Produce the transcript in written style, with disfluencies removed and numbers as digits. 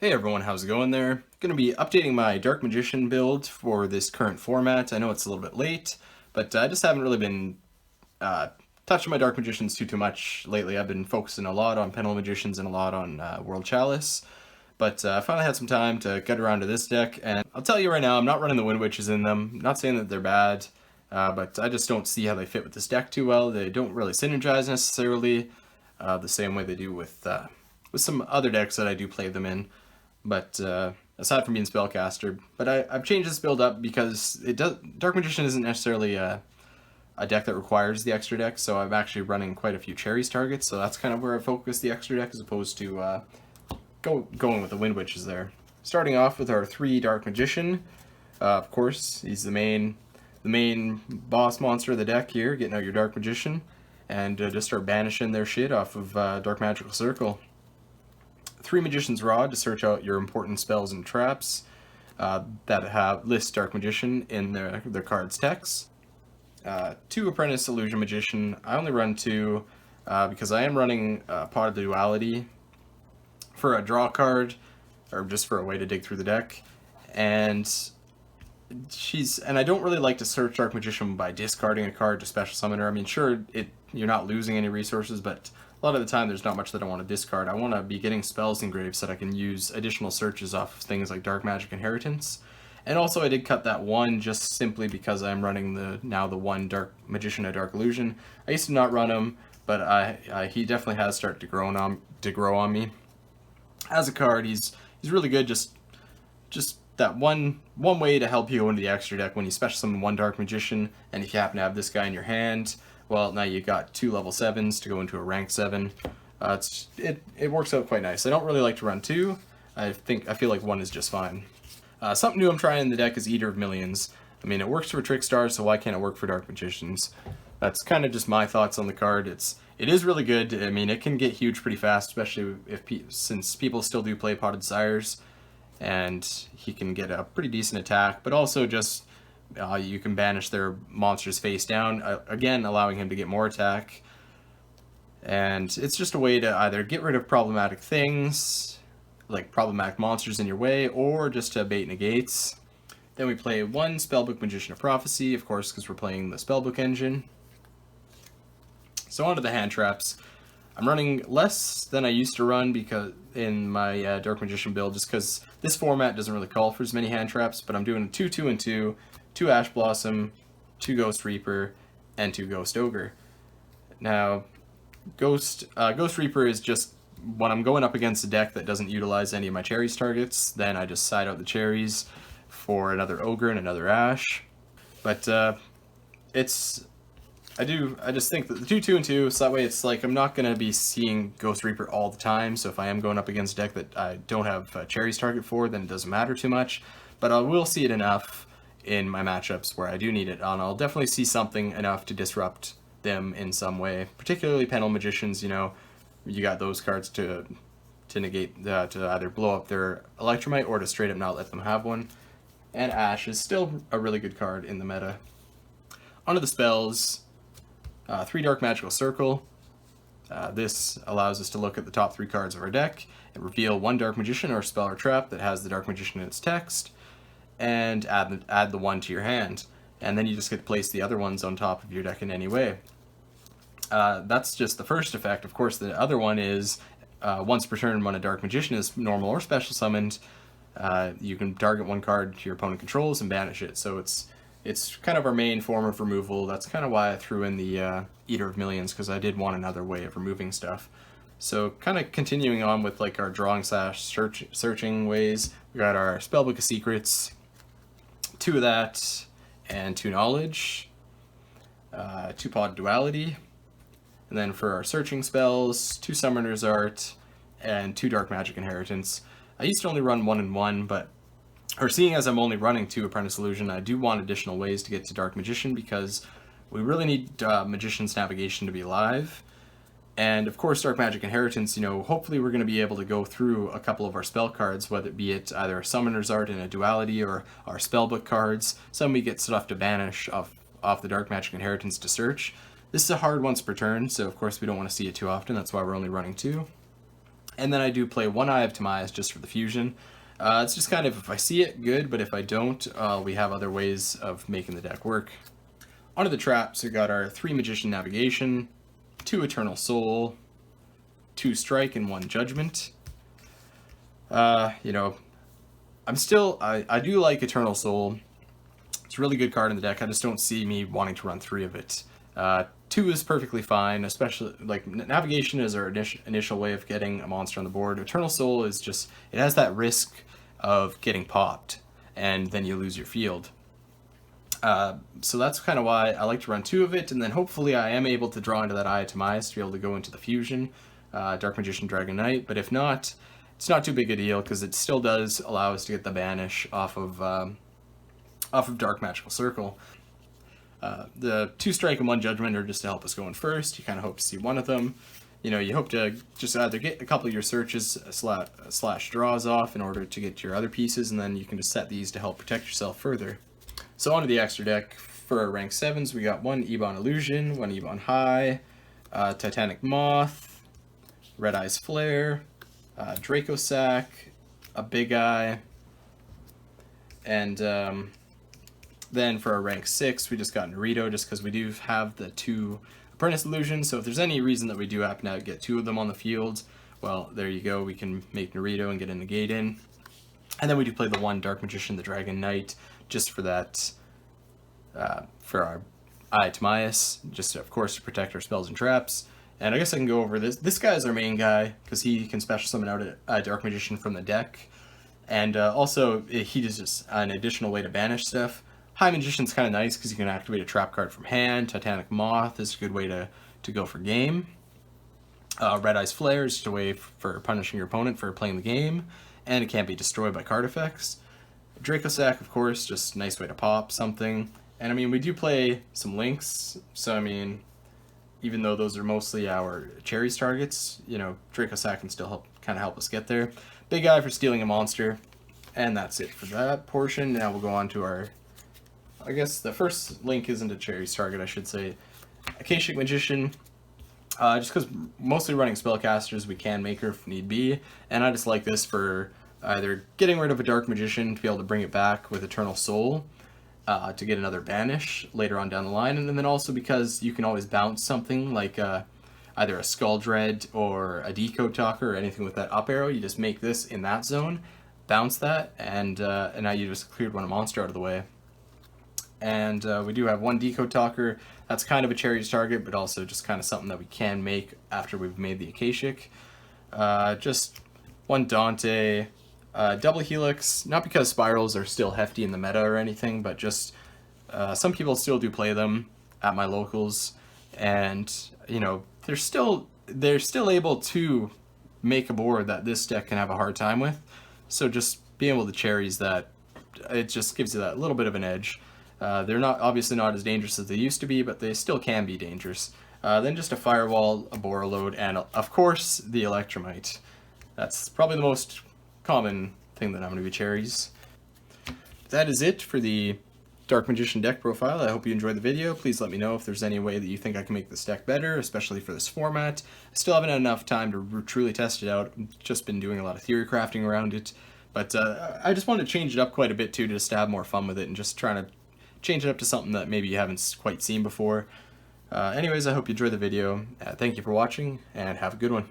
Hey everyone, how's it going there? Going to be updating my Dark Magician build for this current format. I know it's a little bit late, but I just haven't really been uh, touching my Dark Magicians too much lately. I've been focusing a lot on Pendulum Magicians and a lot on World Chalice, but I finally had some time to get around to this deck, and I'll tell you right now, I'm not running the Wind Witches in them. I'm not saying that they're bad, but I just don't see how they fit with this deck too well. They don't really synergize necessarily the same way they do with some other decks that I do play them in. But aside from being spellcaster, but I've changed this build up because Dark Magician isn't necessarily a deck that requires the extra deck, so I'm actually running quite a few cherries targets, so that's kind of where I focus the extra deck as opposed to going with the Wind Witches there. Starting off with our 3 Dark Magician, of course, he's the main boss monster of the deck here, getting out your Dark Magician, and just start banishing their shit off of Dark Magical Circle. 3 Magician's Rod to search out your important spells and traps that have list Dark Magician in their card's text. 2 Apprentice Illusion Magician. I only run 2 because I am running Pot of the Duality for a draw card, or just for a way to dig through the deck. And I don't really like to search Dark Magician by discarding a card to special summon her. I mean, sure, you're not losing any resources, but a lot of the time there's not much that I want to discard. I want to be getting spells engraved so that I can use additional searches off of things like Dark Magic Inheritance. And also I did cut that 1 just simply because I'm running the 1 Dark Magician of Dark Illusion. I used to not run him, but he definitely has started to grow on me. As a card, he's really good. Just that one way to help you go into the extra deck when you special summon 1 Dark Magician, and if you happen to have this guy in your hand, well, now you got 2 level 7s to go into a rank 7. It works out quite nice. I don't really like to run 2. I feel like 1 is just fine. Something new I'm trying in the deck is Eater of Millions. I mean, it works for Trickstars, so why can't it work for Dark Magicians? That's kind of just my thoughts on the card. It is really good. I mean, it can get huge pretty fast, especially since people still do play Potted Sires, and he can get a pretty decent attack, but also just you can banish their monsters face down, again allowing him to get more attack. And it's just a way to either get rid of problematic things, like problematic monsters in your way, or just to bait negates. Then we play 1 Spellbook Magician of Prophecy, of course, because we're playing the Spellbook engine. So onto the hand traps. I'm running less than I used to run because in my Dark Magician build, just because this format doesn't really call for as many hand traps, but I'm doing 2, 2, and 2, 2 Ash Blossom, 2 Ghost Reaper, and 2 Ghost Ogre. Now, Ghost Reaper is just when I'm going up against a deck that doesn't utilize any of my cherries targets, then I just side out the cherries for another Ogre and another Ash. But I just think that the 2, 2, and 2, so that way it's like I'm not going to be seeing Ghost Reaper all the time, so if I am going up against a deck that I don't have cherries target for, then it doesn't matter too much. But I will see it enough in my matchups where I do need it, and I'll definitely see something enough to disrupt them in some way. Particularly Pendulum Magicians, you know, you got those cards to negate, to either blow up their Electromite or to straight up not let them have one. And Ash is still a really good card in the meta. Onto the spells. 3 Dark Magical Circle. This allows us to look at the top 3 cards of our deck and reveal 1 Dark Magician or spell or trap that has the Dark Magician in its text, and add the 1 to your hand. And then you just get to place the other ones on top of your deck in any way. That's just the first effect. Of course, the other one is once per turn when a Dark Magician is normal or special summoned, you can target 1 card your opponent controls and banish it. So it's kind of our main form of removal. That's kind of why I threw in the Eater of Millions, because I did want another way of removing stuff. So kind of continuing on with like our drawing / searching ways, we got our Spellbook of Secrets, 2 of that, and 2 Knowledge, 2 Pod Duality, and then for our searching spells, 2 Summoner's Art, and 2 Dark Magic Inheritance. I used to only run 1 and 1, but seeing as I'm only running 2 Apprentice Illusion, I do want additional ways to get to Dark Magician because we really need Magician's Navigation to be live. And of course, Dark Magic Inheritance, you know, hopefully we're going to be able to go through a couple of our spell cards, whether it be either a Summoner's Art in a Duality or our Spellbook cards. Some we get stuff to banish off the Dark Magic Inheritance to search. This is a hard once per turn, so of course we don't want to see it too often. That's why we're only running 2. And then I do play one Eye of Timaeus just for the fusion. It's just kind of, if I see it, good, but if I don't, we have other ways of making the deck work. Onto the traps, we got our 3 Magician Navigation, 2 Eternal Soul, 2 Strike, and 1 Judgment. You know, I do like Eternal Soul. It's a really good card in the deck. I just don't see me wanting to run 3 of it. 2 is perfectly fine, especially, like, Navigation is our initial way of getting a monster on the board. Eternal Soul is just, it has that risk of getting popped, and then you lose your field. So that's kind of why I like to run 2 of it, and then hopefully I am able to draw into that Eye of Timaeus to be able to go into the fusion, Dark Magician Dragon Knight, but if not, it's not too big a deal, because it still does allow us to get the banish off of Dark Magical Circle. The 2 Strike and 1 Judgment are just to help us go in first. You kind of hope to see one of them. You know, you hope to just either get a couple of your searches slash draws off in order to get your other pieces, and then you can just set these to help protect yourself further. So onto the extra deck. For our rank 7s, we got 1 Ebon Illusion, 1 Ebon High, Titanic Moth, Red Eye's Flare, Dracosac, a Big Eye, and then for our rank 6, we just got Naruto, just because we do have the 2 Apprentice Illusions, so if there's any reason that we do happen to get 2 of them on the field, well, there you go, we can make Naruto and get a negate in. And then we do play the 1 Dark Magician, the Dragon Knight, just for that, for our Eye of Timaeus, just of course to protect our spells and traps. And I guess I can go over this. This guy is our main guy, because he can special summon out a Dark Magician from the deck. And also, he is just an additional way to banish stuff. High Magician's kind of nice, because you can activate a trap card from hand. Titanic Moth is a good way to go for game. Red Eye's Flare is just a way for punishing your opponent for playing the game. And it can't be destroyed by card effects. Dracosac, of course, just a nice way to pop something. And I mean, we do play some Links, so I mean, even though those are mostly our Cherries targets, you know, Dracosac can still help us get there. Big Eye for stealing a monster, and that's it for that portion. Now we'll go on to our, I guess the first Link isn't a Cherries target, I should say. Akashic Magician, just because mostly running spellcasters, we can make her if need be, and I just like this for either getting rid of a Dark Magician to be able to bring it back with Eternal Soul, to get another banish later on down the line, and then also because you can always bounce something like either a Skull Dread or a Decode Talker or anything with that up arrow. You just make this in that zone, bounce that, and now you just cleared one monster out of the way. And we do have 1 Decode Talker. That's kind of a Cherries target, but also just kind of something that we can make after we've made the Akashic. Just 1 Dante, Double Helix, not because spirals are still hefty in the meta or anything, but just some people still do play them at my locals, and you know, they're still able to make a board that this deck can have a hard time with. So just being able to Cherries that, it just gives you that little bit of an edge. They're obviously not as dangerous as they used to be, but they still can be dangerous. Then just a Firewall, a Borreload, and of course the Electrumite. That's probably the most common thing that I'm going to be Cherries. That is it for the Dark Magician deck profile. I hope you enjoyed the video. Please let me know if there's any way that you think I can make this deck better, especially for this format. I still haven't had enough time to truly test it out. I've just been doing a lot of theory crafting around it. But I just wanted to change it up quite a bit too, just to have more fun with it and just trying to change it up to something that maybe you haven't quite seen before. Anyways, I hope you enjoyed the video. Thank you for watching, and have a good one.